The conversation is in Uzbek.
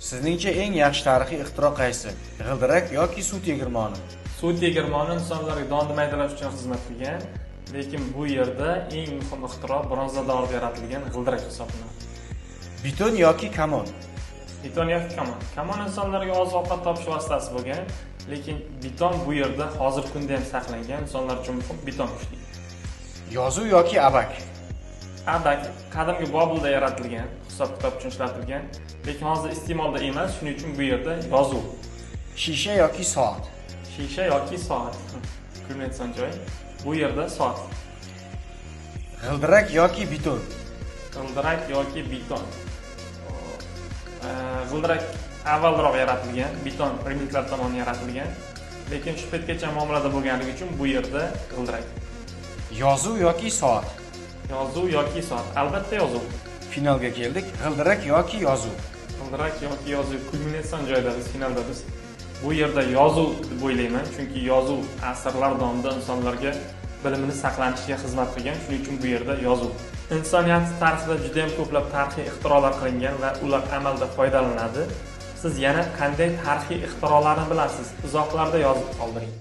Sizningcha eng yaxshi tarixiy ixtiro qaysi? G'ildirak yoki suv tegirmoni? Suv tegirmoni insonlarga donni maydalash uchun xizmat qilgan, lekin bu yerda eng muhim ixtiro bronza davrida yaratilgan g'ildirak hisoblanadi. Beton yoki kamon? Beton yoki kamon. Kamon insonlarga oziq-ovqat topish vositasi bo'lgan, lekin beton bu yerda hozirgi kunda ham saqlangan, insonlar uchun muhim beton kuchli. Yozuv yoki abak? Abak qadimgi Bobilda yaratilgan, hisob-kitob uchun ishlatilgan, lekin hozir iste'molda emas, shuning uchun bu yerda yozuv. Shisha yoki soat? Shisha yoki soat. Kulinayotgan joy. Bu yerda soat. G'ildirak yoki beton? G'ildirak yoki beton. G'ildirak avvalroq yaratilgan, beton rimliklar tomonidan yaratilgan, lekin shu paytgacha muomalada bo'lganligi uchun bu yerda g'ildirak. Yozuv yoki soat? Yozuv yoki soat. Albatta yozuv. Finalga keldik. G'ildirak yoki yozuv? G'ildirak yoki yozuv kulminatsion joyda biz finalda biz. Bu yerda yozuv deb o'ylayman, chunki yozuv asrlar davomida insonlarga bilimini saqlanishiga xizmat qilgan, shuning uchun bu yerda yozuv. Insoniyat tarixida juda ham ko'plab tarixiy ixtirolar qilingan va ular amalda foydalanadi. Siz yana qanday tarixiy ixtirolarni bilasiz? Izohlarda yozib qoldiring.